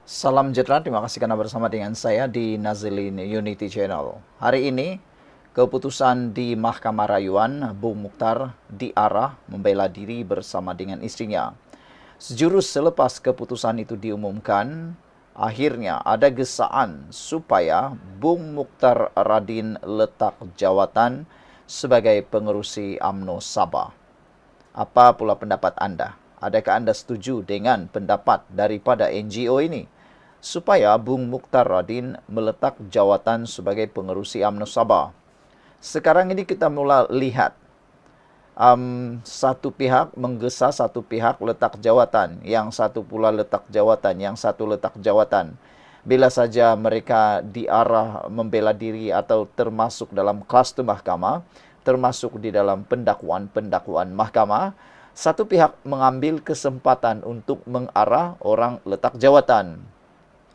Salam sejahtera, terima kasih karena bersama dengan saya di Nazilin Unity Channel. Hari ini, keputusan di Mahkamah Rayuan, Bung Mukhtar diarah membela diri bersama dengan istrinya. Sejurus selepas keputusan itu diumumkan, akhirnya ada gesaan supaya Bung Mukhtar Radin letak jawatan sebagai pengerusi UMNO Sabah. Apa pula pendapat Anda? Adakah Anda setuju dengan pendapat daripada NGO ini supaya Bung Mukhtar Radin meletak jawatan sebagai pengerusi UMNO Sabah? Sekarang ini kita mula lihat satu pihak menggesa, satu pihak letak jawatan, yang satu pula letak jawatan, yang satu letak jawatan. Bila saja mereka diarah membela diri atau termasuk dalam kluster mahkamah, termasuk di dalam pendakwaan-pendakwaan mahkamah, satu pihak mengambil kesempatan untuk mengarah orang letak jawatan.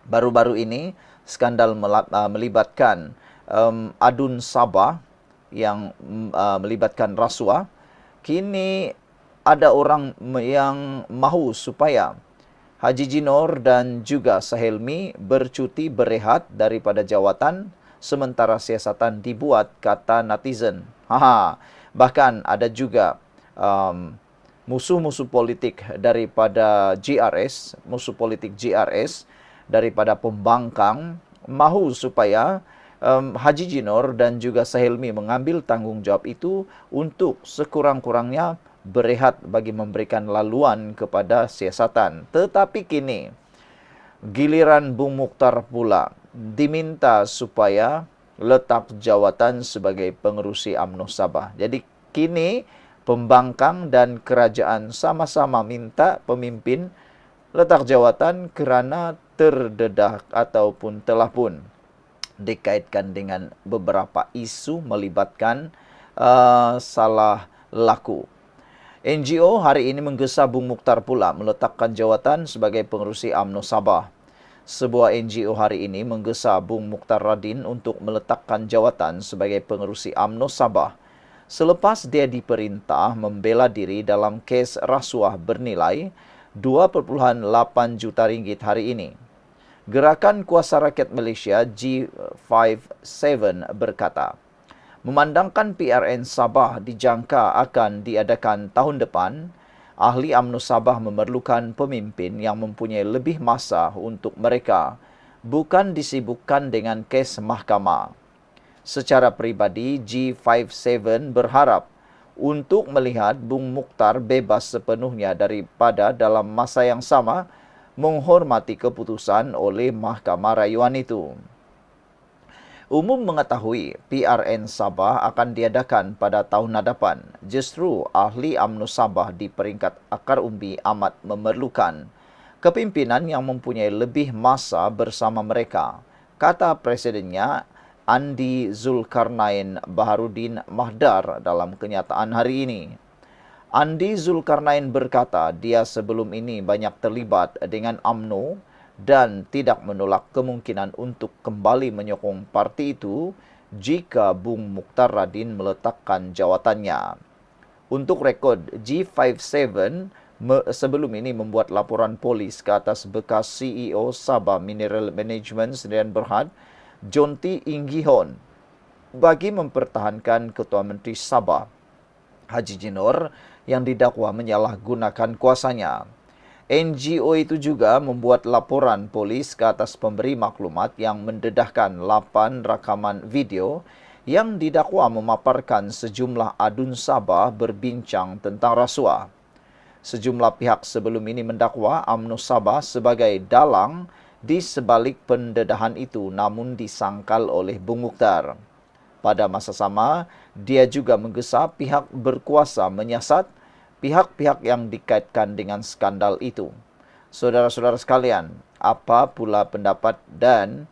Baru-baru ini skandal melibatkan adun Sabah yang melibatkan rasuah. Kini ada orang yang mahu supaya Haji Jinor dan juga Sahelmi bercuti berehat daripada jawatan sementara siasatan dibuat, kata netizen. Bahkan ada juga musuh-musuh politik daripada GRS, musuh politik GRS daripada pembangkang mahu supaya Haji Jinor dan juga Sahelmi mengambil tanggungjawab itu untuk sekurang-kurangnya berehat bagi memberikan laluan kepada siasatan. Tetapi kini giliran Bung Mukhtar pula diminta supaya letak jawatan sebagai pengerusi UMNO Sabah. Jadi kini pembangkang dan kerajaan sama-sama minta pemimpin letak jawatan kerana terdedah ataupun telah pun dikaitkan dengan beberapa isu melibatkan salah laku. NGO hari ini menggesa Bung Mukhtar pula meletakkan jawatan sebagai pengerusi UMNO Sabah. Sebuah NGO hari ini menggesa Bung Mukhtar Radin untuk meletakkan jawatan sebagai pengerusi UMNO Sabah selepas dia diperintah membela diri dalam kes rasuah bernilai 2,8 juta ringgit hari ini. Gerakan Kuasa Rakyat Malaysia G57 berkata, memandangkan PRN Sabah dijangka akan diadakan tahun depan, ahli UMNO Sabah memerlukan pemimpin yang mempunyai lebih masa untuk mereka, bukan disibukkan dengan kes mahkamah. Secara peribadi, G57 berharap untuk melihat Bung Mukhtar bebas sepenuhnya daripada dalam masa yang sama menghormati keputusan oleh Mahkamah Rayuan itu. Umum mengetahui PRN Sabah akan diadakan pada tahun hadapan. Justru ahli UMNO Sabah di peringkat akar umbi amat memerlukan kepimpinan yang mempunyai lebih masa bersama mereka, kata Presidennya Andi Zulkarnain Baharudin Mahdar dalam kenyataan hari ini. Andi Zulkarnain berkata dia sebelum ini banyak terlibat dengan UMNO dan tidak menolak kemungkinan untuk kembali menyokong parti itu jika Bung Mukhtar Radin meletakkan jawatannya. Untuk rekod, G57 sebelum ini membuat laporan polis ke atas bekas CEO Sabah Mineral Management Sdn Berhad, Jonty Inggihon, bagi mempertahankan Ketua Menteri Sabah Haji Jinor yang didakwa menyalahgunakan kuasanya. NGO itu juga membuat laporan polis ke atas pemberi maklumat yang mendedahkan 8 rakaman video yang didakwa memaparkan sejumlah adun Sabah berbincang tentang rasuah. Sejumlah pihak sebelum ini mendakwa UMNO Sabah sebagai dalang di sebalik pendedahan itu, namun disangkal oleh Bung Mukhtar. Pada masa sama, dia juga menggesa pihak berkuasa menyiasat pihak-pihak yang dikaitkan dengan skandal itu. Saudara-saudara sekalian, apa pula pendapat dan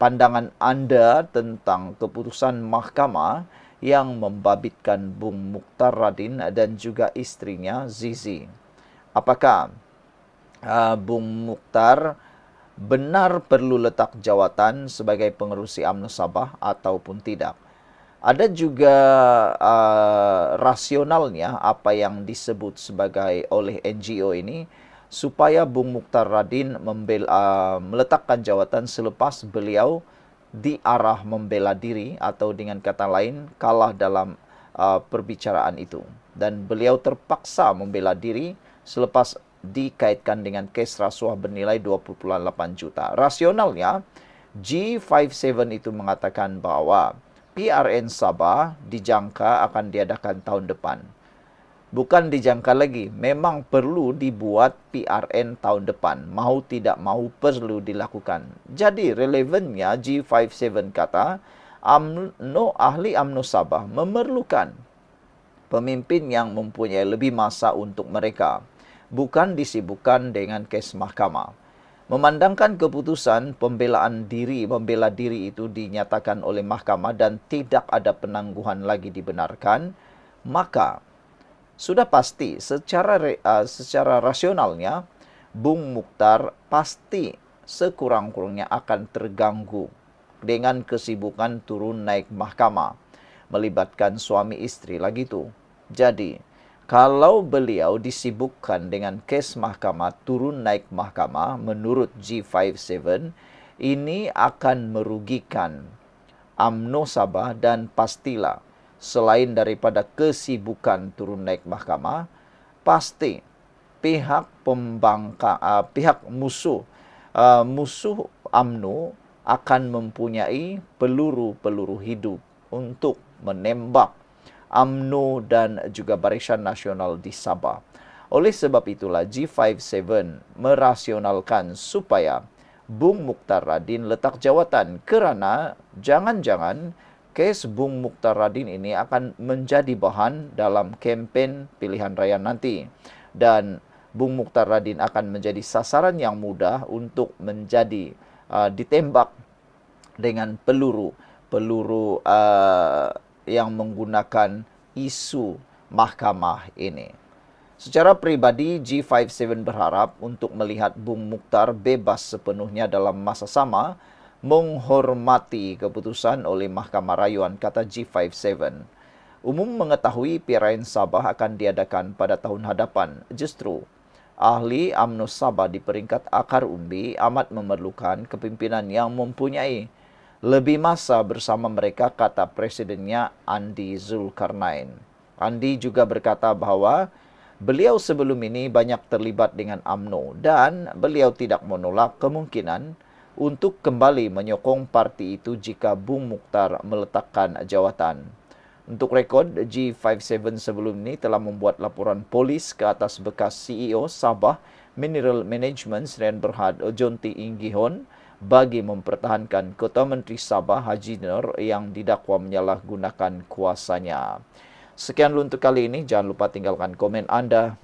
pandangan Anda tentang keputusan mahkamah yang membabitkan Bung Mukhtar Radin dan juga istrinya Zizi? Apakah Bung Mukhtar benar perlu letak jawatan sebagai pengerusi UMNO Sabah ataupun tidak? Ada juga rasionalnya apa yang disebut sebagai oleh NGO ini supaya Bung Mukhtar Radin meletakkan jawatan selepas beliau diarah membela diri atau dengan kata lain kalah dalam perbicaraan itu. Dan beliau terpaksa membela diri selepas dikaitkan dengan kes rasuah bernilai 20.8 juta. Rasionalnya, G57 itu mengatakan bahwa PRN Sabah dijangka akan diadakan tahun depan. Bukan dijangka lagi, memang perlu dibuat PRN tahun depan. Mau tidak mau perlu dilakukan. Jadi relevannya G57 kata, ahli UMNO Sabah memerlukan pemimpin yang mempunyai lebih masa untuk mereka. Bukan disibukkan dengan kes mahkamah. Memandangkan keputusan membela diri itu dinyatakan oleh mahkamah dan tidak ada penangguhan lagi dibenarkan, maka sudah pasti secara rasionalnya Bung Mukhtar pasti sekurang-kurangnya akan terganggu dengan kesibukan turun naik mahkamah melibatkan suami istri lagi tu. Jadi, kalau beliau disibukkan dengan kes mahkamah turun naik mahkamah menurut G57, ini akan merugikan UMNO Sabah dan pastilah selain daripada kesibukan turun naik mahkamah, pasti pihak musuh UMNO akan mempunyai peluru-peluru hidup untuk menembak UMNO dan juga Barisan Nasional di Sabah. Oleh sebab itulah G57 merasionalkan supaya Bung Mukhtar Radin letak jawatan kerana jangan-jangan kes Bung Mukhtar Radin ini akan menjadi bahan dalam kempen pilihan raya nanti. Dan Bung Mukhtar Radin akan menjadi sasaran yang mudah untuk menjadi ditembak dengan peluru yang menggunakan isu mahkamah ini. Secara pribadi, G57 berharap untuk melihat Bung Mukhtar bebas sepenuhnya dalam masa sama, menghormati keputusan oleh Mahkamah Rayuan, kata G57. Umum mengetahui PRN Sabah akan diadakan pada tahun hadapan. Justru, ahli UMNO Sabah di peringkat akar umbi amat memerlukan kepimpinan yang mempunyai lebih masa bersama mereka, kata presidennya Andi Zulkarnain. Andi juga berkata bahawa beliau sebelum ini banyak terlibat dengan UMNO dan beliau tidak menolak kemungkinan untuk kembali menyokong parti itu jika Bung Mukhtar meletakkan jawatan. Untuk rekod, G57 sebelum ini telah membuat laporan polis ke atas bekas CEO Sabah Mineral Management Sdn Bhd Jonty Inggihon bagi mempertahankan Ketua Menteri Sabah Haji Nur yang didakwa menyalahgunakan kuasanya. Sekian untuk kali ini, jangan lupa tinggalkan komen anda.